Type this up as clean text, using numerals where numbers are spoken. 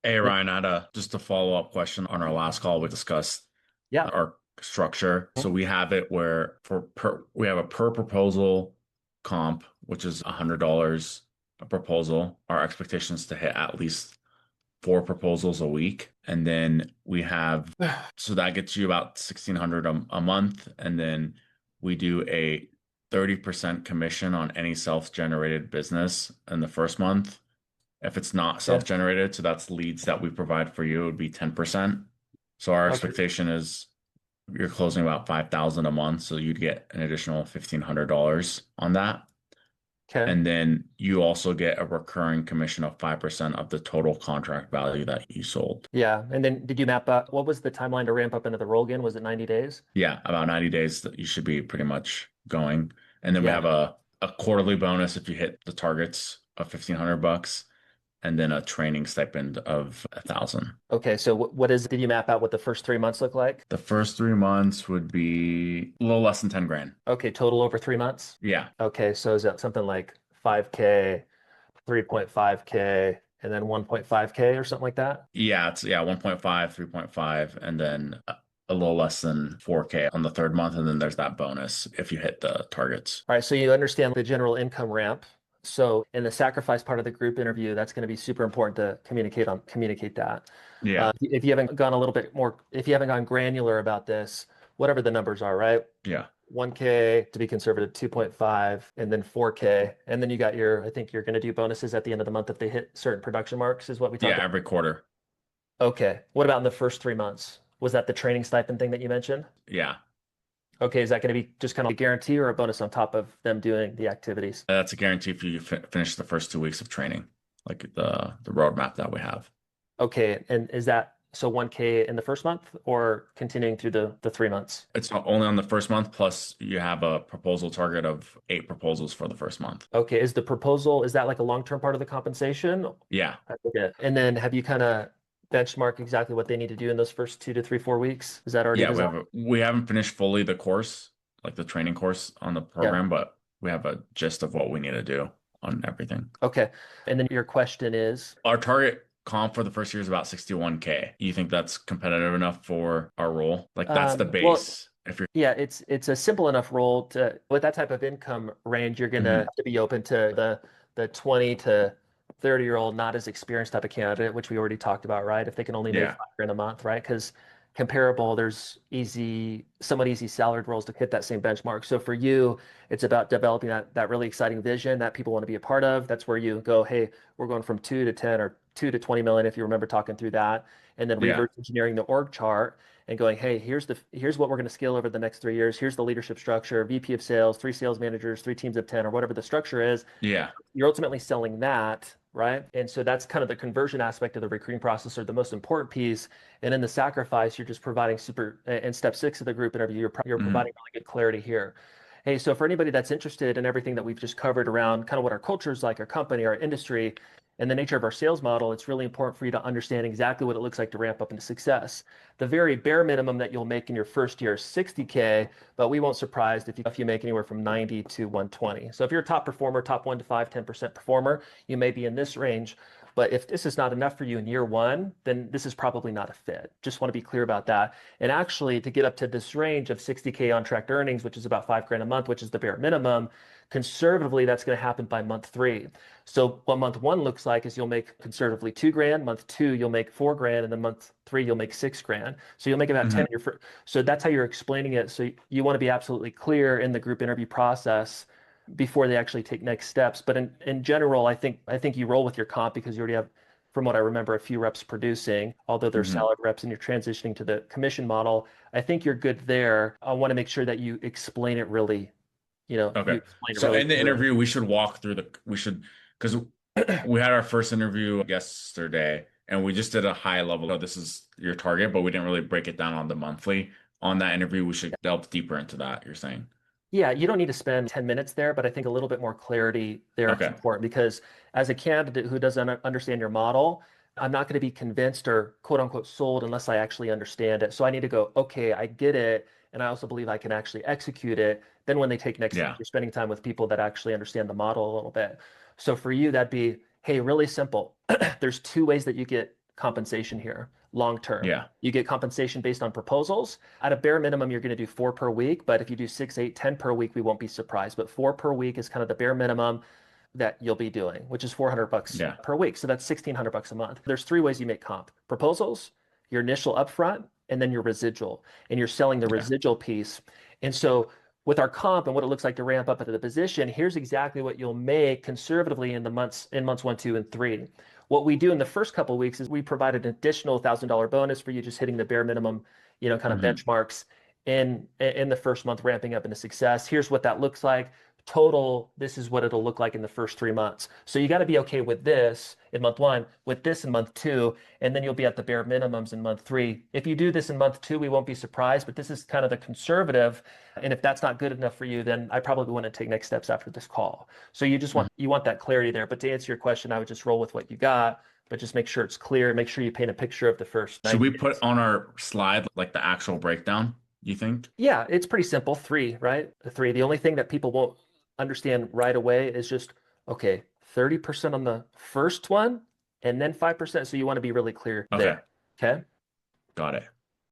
Hey Yeah. Ryan, I had just a follow-up question on our last call. We discussed Yeah. our structure. So Mhm. we have it where we have a per proposal comp, which is $100 a proposal. Our expectation is to hit at least four proposals a week. And then we have, so that gets you about 1,600 a month. And then we do a 30% commission on any self-generated business in the first month. If it's not Yeah. self-generated, so that's leads that we provide for you, it would be 10%. So our Okay. expectation is you're closing about 5,000 a month, so you'd get an additional $1,500 on that. Okay. And then you also get a recurring commission of 5% of the total contract value that you sold. Yeah. And then did you map out what was the timeline to ramp up into the role again? Was it 90 days? Yeah, about 90 days that you should be pretty much going. And then we Yeah. have a quarterly bonus if you hit the targets of 1,500 bucks, and then a training stipend of 1,000. Okay. So what is, did you map out what the first 3 months look like? The first 3 months would be a little less than 10 grand. Okay. Total over 3 months. Yeah. Okay. So is that something like 5K, 3.5K, and then 1.5K or something like that? Yeah, it's 1.5, 3.5, and then a little less than 4K on the third month. And then there's that bonus if you hit the targets. All right. So you understand the general income ramp. So in the sacrifice part of the group interview, that's going to be super important to communicate that. Yeah. If you haven't gone a little bit more, if you haven't gone granular about this, whatever the numbers are, right? Yeah. 1K to be conservative, 2.5, and then 4K. And then you got your, I think you're going to do bonuses at the end of the month if they hit certain production marks, is what we Yeah. talked about. Every quarter. Okay. What about in the first 3 months? Was that the training stipend thing that you mentioned? Yeah. Okay. Is that going to be just kind of a guarantee or a bonus on top of them doing the activities? That's a guarantee if you finish the first 2 weeks of training, like the roadmap that we have. Okay. And is that so 1K in the first month or continuing through the 3 months? It's not only on the first month, plus you have a proposal target of eight proposals for the first month. Okay. Is the proposal, is that like a long-term part of the compensation? Yeah. Okay. And then have you kind of benchmark exactly what they need to do in those first 2 to 3, 4 weeks? Is that already Yeah, designed? we haven't finished fully the course, like the training course on the Yeah. program, but we have a gist of what we need to do on everything. Okay. And then your question is, Our target comp for the first year is about 61K. You think that's competitive enough for our role? Like that's the well, base. If you're yeah, it's a simple enough role to with that type of income range, you're gonna Mhm. have to be open to the 20 to 30-year-old, not as experienced type of candidate, which we already talked about, right? If they can only make Yeah. 5 grand a month, right? Because comparable, there's somewhat easy salaried roles to hit that same benchmark. So for you, it's about developing that really exciting vision that people want to be a part of. That's where you go, hey, we're going from 2 to 10 or 2 to 20 million, if you remember talking through that, and then Yeah. reverse engineering the org chart and going, hey, here's what we're going to scale over the next 3 years. Here's the leadership structure, VP of sales, three sales managers, three teams of 10, or whatever the structure is. Yeah. You're ultimately selling that, right? And so that's kind of the conversion aspect of the recruiting process or the most important piece. And in the sacrifice, you're just providing in step six of the group interview, you're Mhm. providing really good clarity here. Hey, so for anybody that's interested in everything that we've just covered around kind of what our culture is like, our company, our industry, and the nature of our sales model, it's really important for you to understand exactly what it looks like to ramp up into success. The very bare minimum that you'll make in your first year is 60K, but we won't surprised if you make anywhere from 90 to 120. So if you're a top performer, top 1 to 5, 10% performer, you may be in this range. But if this is not enough for you in year one, then this is probably not a fit. Just want to be clear about that. And actually, to get up to this range of 60K on tracked earnings, which is about 5 grand a month, which is the bare minimum, conservatively, that's going to happen by month three. So what month one looks like is you'll make conservatively 2 grand. Month two, you'll make 4 grand, and then month three, you'll make 6 grand. So you'll make about 10 Mhm. in your first. So that's how you're explaining it. So you want to be absolutely clear in the group interview process before they actually take next steps. But in general, I think you roll with your comp because you already have, from what I remember, a few reps producing, although they're Mhm. salary reps and you're transitioning to the commission model. I think you're good there. I want to make sure that you explain it really, you Okay. explain it So really in the clearly. interview, we should walk through because we had our first interview yesterday and we just did a high level. Oh, this is your target, but we didn't really break it down on the monthly. On that interview, we should delve deeper into that, you're saying. Yeah, you don't need to spend 10 minutes there, but I think a little bit more clarity there is Okay. important because as a candidate who doesn't understand your model, I'm not going to be convinced or quote unquote sold unless I actually understand it. So I need to go, okay, I get it. And I also believe I can actually execute it. Then when they take next steps, Yeah. you're spending time with people that actually understand the model a little bit. So for you, that'd be, hey, really simple. There's two ways that you get compensation here long term. Yeah. You get compensation based on proposals. At a bare minimum, you're going to do 4 per week. But if you do 6, 8, 10 per week, we won't be surprised. But 4 per week is kind of the bare minimum that you'll be doing, which is $400 Yeah. per week. So that's $1,600 a month. There's 3 ways you make comp: proposals, your initial upfront, and then your residual. And you're selling the Yeah. residual piece. And so with our comp and what it looks like to ramp up into the position, here's exactly what you'll make conservatively in months 1, 2, and 3. What we do in the first couple of weeks is we provide an additional $1,000 bonus for you just hitting the bare minimum, kind of benchmarks in the first month, ramping up into success. Here's what that looks like. Total, this is what it'll look like in the first 3 months. So you got to be okay with this in month 1, with this in month 2, and then you'll be at the bare minimums in month 3. If you do this in month 2, we won't be surprised, but this is kind of the conservative. And if that's not good enough for you, then I probably want to take next steps after this call. So you just want that clarity there. But to answer your question, I would just roll with what you got, but just make sure it's clear. Make sure you paint a picture of the first 90 Should we days. put on our slide like the actual breakdown, you think? Yeah, it's pretty simple. 3, right? The 3. The only thing that people won't understand right away is just, okay, 30% on the first one and then 5%. So you want to be really clear Okay. there. Okay. Got it.